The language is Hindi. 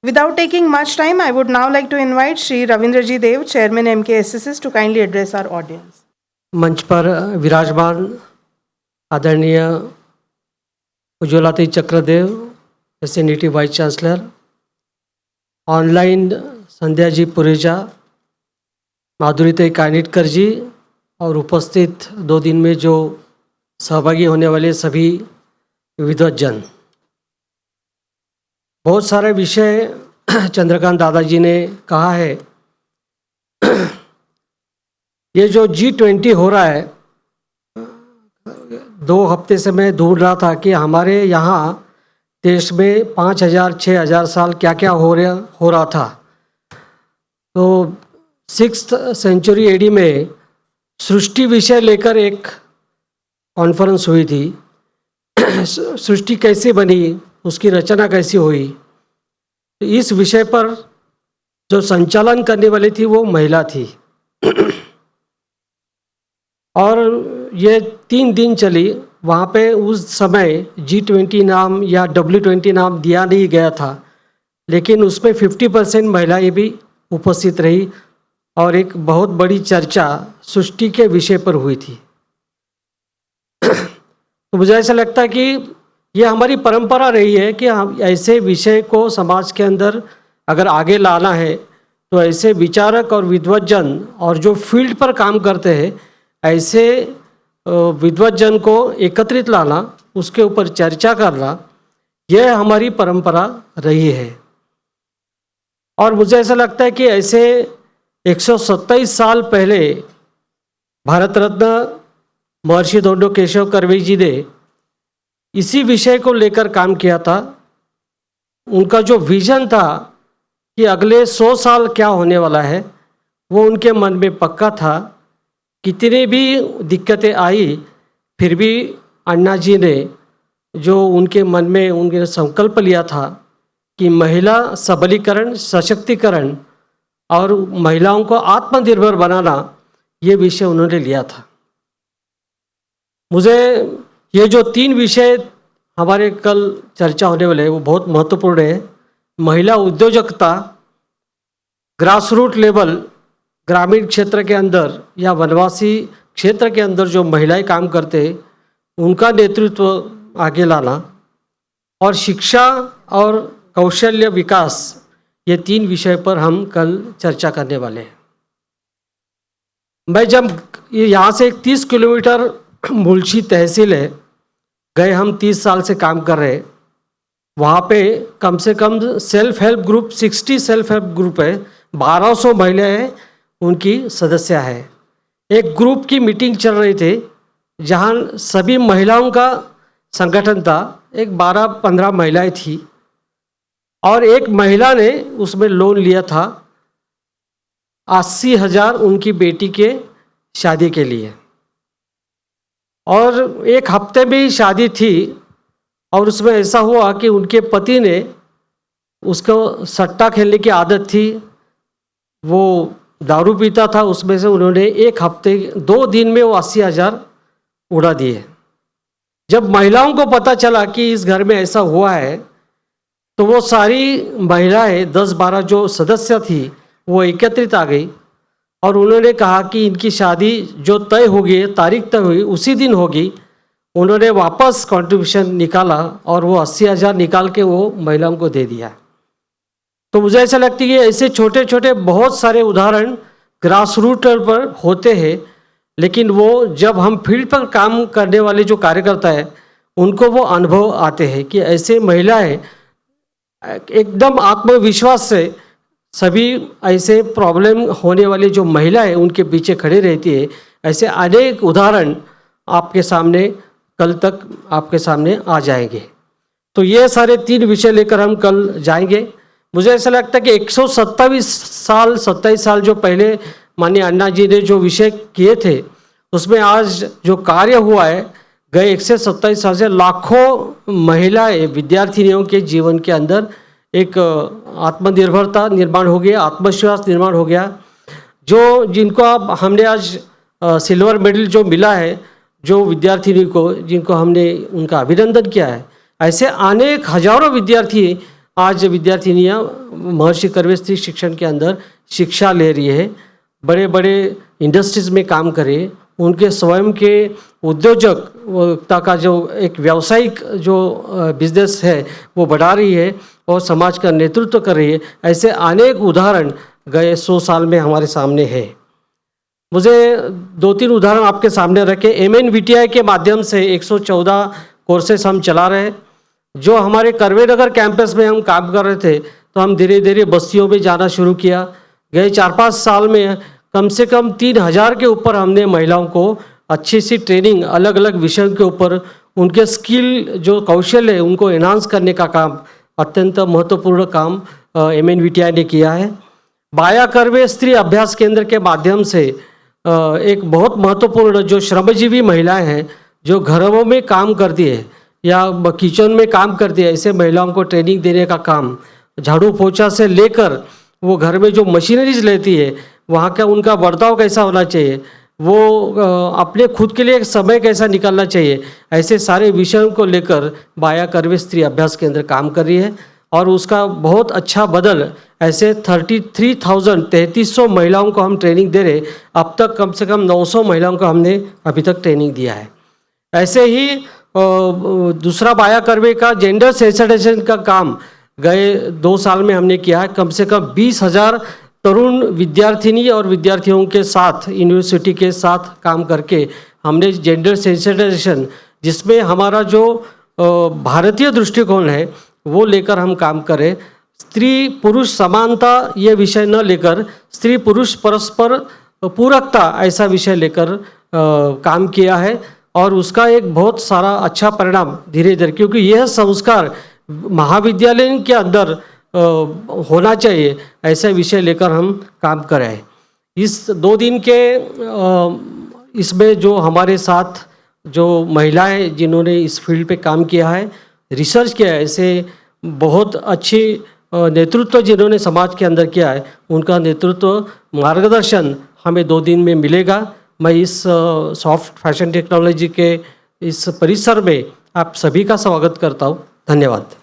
Without taking much time, I would now like to invite Shri Ravindraji Dev, Chairman MKSSS, to kindly address our audience. मंच पर विराजमान आदरणीय उज्ज्वलाती Chakradeo, एसएनईटी vice chancellor, online Sandhya ji पुरेजा, माधुरीताई Kanitkar जी और उपस्थित 2 दिन में जो सहभागी होने वाले सभी विद्वज्जन। बहुत सारे विषय चंद्रकांत दादाजी ने कहा है। ये जो G20 हो रहा है, 2 हफ्ते से मैं ढूंढ रहा था कि हमारे यहाँ देश में 5000 6000 साल क्या क्या हो रहा था। तो 6th सेंचुरी एडी में सृष्टि विषय लेकर एक कॉन्फ्रेंस हुई थी। सृष्टि कैसे बनी, उसकी रचना कैसी हुई, तो इस विषय पर जो संचालन करने वाली थी वो महिला थी। और ये 3 दिन चली। वहाँ पे उस समय G20 नाम या W20 नाम दिया नहीं गया था, लेकिन उसमें 50% महिलाएं भी उपस्थित रही और एक बहुत बड़ी चर्चा सृष्टि के विषय पर हुई थी। तो मुझे ऐसा लगता है कि ये हमारी परंपरा रही है कि हम ऐसे विषय को समाज के अंदर अगर आगे लाना है तो ऐसे विचारक और विद्वज्जन और जो फील्ड पर काम करते हैं ऐसे विद्वज्जन को एकत्रित लाना, उसके ऊपर चर्चा करना, यह हमारी परंपरा रही है। और मुझे ऐसा लगता है कि ऐसे 127 साल पहले भारत रत्न महर्षि धोंडो केशव कर्वे जी ने इसी विषय को लेकर काम किया था। उनका जो विजन था कि अगले 100 साल क्या होने वाला है, वो उनके मन में पक्का था। कितनी भी दिक्कतें आई, फिर भी अन्ना जी ने जो उनके मन में उनके संकल्प लिया था कि महिला सबलीकरण, सशक्तिकरण और महिलाओं को आत्मनिर्भर बनाना, ये विषय उन्होंने लिया था। मुझे ये जो 3 विषय हमारे कल चर्चा होने वाले हैं वो बहुत महत्वपूर्ण है। महिला उद्योजकता, ग्रास रूट लेवल, ग्रामीण क्षेत्र के अंदर या वनवासी क्षेत्र के अंदर जो महिलाएं काम करते हैं उनका नेतृत्व आगे लाना, और शिक्षा और कौशल्य विकास, ये 3 विषय पर हम कल चर्चा करने वाले हैं। मैं जब यहाँ से 30 किलोमीटर मुलशी तहसील है, गए हम 30 साल से काम कर रहे हैं। वहाँ पे कम से कम self help group 60 self help group है, 1200 महिलाएं उनकी सदस्य है। एक ग्रुप की मीटिंग चल रही थी जहाँ सभी महिलाओं का संगठन था। एक 12-15 महिलाएं थी और एक महिला ने उसमें लोन लिया था 80,000 उनकी बेटी के शादी के लिए। और 1 हफ्ते में ही शादी थी और उसमें ऐसा हुआ कि उनके पति ने, उसको सट्टा खेलने की आदत थी, वो दारू पीता था, उसमें से उन्होंने 1 हफ्ते 2 दिन में वो 80,000 उड़ा दिए। जब महिलाओं को पता चला कि इस घर में ऐसा हुआ है तो वो सारी महिलाएं 10-12 जो सदस्य थी वो एकत्रित आ गई और उन्होंने कहा कि इनकी शादी जो तय होगी, तारीख तय हुई, उसी दिन होगी। उन्होंने वापस कंट्रीब्यूशन निकाला और वो 80,000 निकाल के वो महिलाओं को दे दिया। तो मुझे ऐसा लगता है कि ऐसे छोटे छोटे बहुत सारे उदाहरण ग्रास रूट पर होते हैं, लेकिन वो जब हम फील्ड पर काम करने वाले जो कार्यकर्ता है उनको वो अनुभव आते हैं कि ऐसे महिलाएं एकदम आत्मविश्वास से सभी ऐसे प्रॉब्लम होने वाली जो महिलाएं उनके पीछे खड़े रहती है। ऐसे अनेक उदाहरण आपके सामने कल तक आपके सामने आ जाएंगे। तो ये सारे 3 विषय लेकर हम कल जाएंगे। मुझे ऐसा लगता है कि 27 साल जो पहले माननीय अन्ना जी ने जो विषय किए थे उसमें आज जो कार्य हुआ है, गए 127 साल से लाखों महिलाएं विद्यार्थिनियों के जीवन के अंदर एक आत्मनिर्भरता निर्माण हो गया, आत्मविश्वास निर्माण हो गया। जो जिनको अब हमने आज सिल्वर मेडल जो मिला है, जो विद्यार्थिनी को, जिनको हमने उनका अभिनंदन किया है, ऐसे अनेक हजारों विद्यार्थी आज विद्यार्थिनियाँ महर्षि कर्वे स्त्री शिक्षण के अंदर शिक्षा ले रही है, बड़े बड़े इंडस्ट्रीज़ में काम करे, उनके स्वयं के उद्योजकता का जो एक व्यावसायिक जो बिजनेस है वो बढ़ा रही है और समाज का नेतृत्व कर रही है। ऐसे अनेक उदाहरण गए 100 साल में हमारे सामने है। मुझे 2-3 उदाहरण आपके सामने रखे। MNVTI के माध्यम से 114 कोर्सेस हम चला रहे हैं। जो हमारे कर्वे नगर कैंपस में हम काम कर रहे थे तो हम धीरे धीरे बस्तियों में जाना शुरू किया। गए 4-5 साल में कम से कम 3000 के ऊपर हमने महिलाओं को अच्छी सी ट्रेनिंग अलग अलग विषयों के ऊपर उनके स्किल जो कौशल है उनको एनहांस करने का काम, अत्यंत महत्वपूर्ण काम MNVTI ने किया है। बाया कर्वे स्त्री अभ्यास केंद्र के माध्यम से एक बहुत महत्वपूर्ण जो श्रमजीवी महिलाएं हैं जो घरों में काम करती है या किचन में काम करती है, ऐसे महिलाओं को ट्रेनिंग देने का काम, झाड़ू पोछा से लेकर वो घर में जो मशीनरीज लेती है वहाँ का उनका बर्ताव कैसा होना चाहिए, वो अपने खुद के लिए एक समय कैसा निकालना चाहिए, ऐसे सारे विषयों को लेकर बाया कर्वे स्त्री अभ्यास केंद्र काम कर रही है। और उसका बहुत अच्छा बदल ऐसे 33,000 महिलाओं को हम ट्रेनिंग दे रहे। अब तक कम से कम 900 महिलाओं को हमने अभी तक ट्रेनिंग दिया है। ऐसे ही दूसरा बाया कर्वे का जेंडर सेंसिटाइजेशन का काम गए 2 साल में हमने किया है। कम से कम 20,000 तरुण विद्यार्थिनी और विद्यार्थियों के साथ यूनिवर्सिटी के साथ काम करके हमने जेंडर सेंसिटाइजेशन, जिसमें हमारा जो भारतीय दृष्टिकोण है वो लेकर हम काम करें। स्त्री पुरुष समानता ये विषय न लेकर स्त्री पुरुष परस्पर पूरकता ऐसा विषय लेकर काम किया है और उसका एक बहुत सारा अच्छा परिणाम धीरे धीरे, क्योंकि यह संस्कार महाविद्यालय के अंदर होना चाहिए, ऐसा विषय लेकर हम काम करें। इस 2 दिन के इसमें जो हमारे साथ जो महिलाएं जिन्होंने इस फील्ड पे काम किया है, रिसर्च किया है, ऐसे बहुत अच्छी नेतृत्व जिन्होंने समाज के अंदर किया है, उनका नेतृत्व मार्गदर्शन हमें 2 दिन में मिलेगा। मैं इस सॉफ्ट फैशन टेक्नोलॉजी के इस परिसर में आप सभी का स्वागत करता हूँ। धन्यवाद।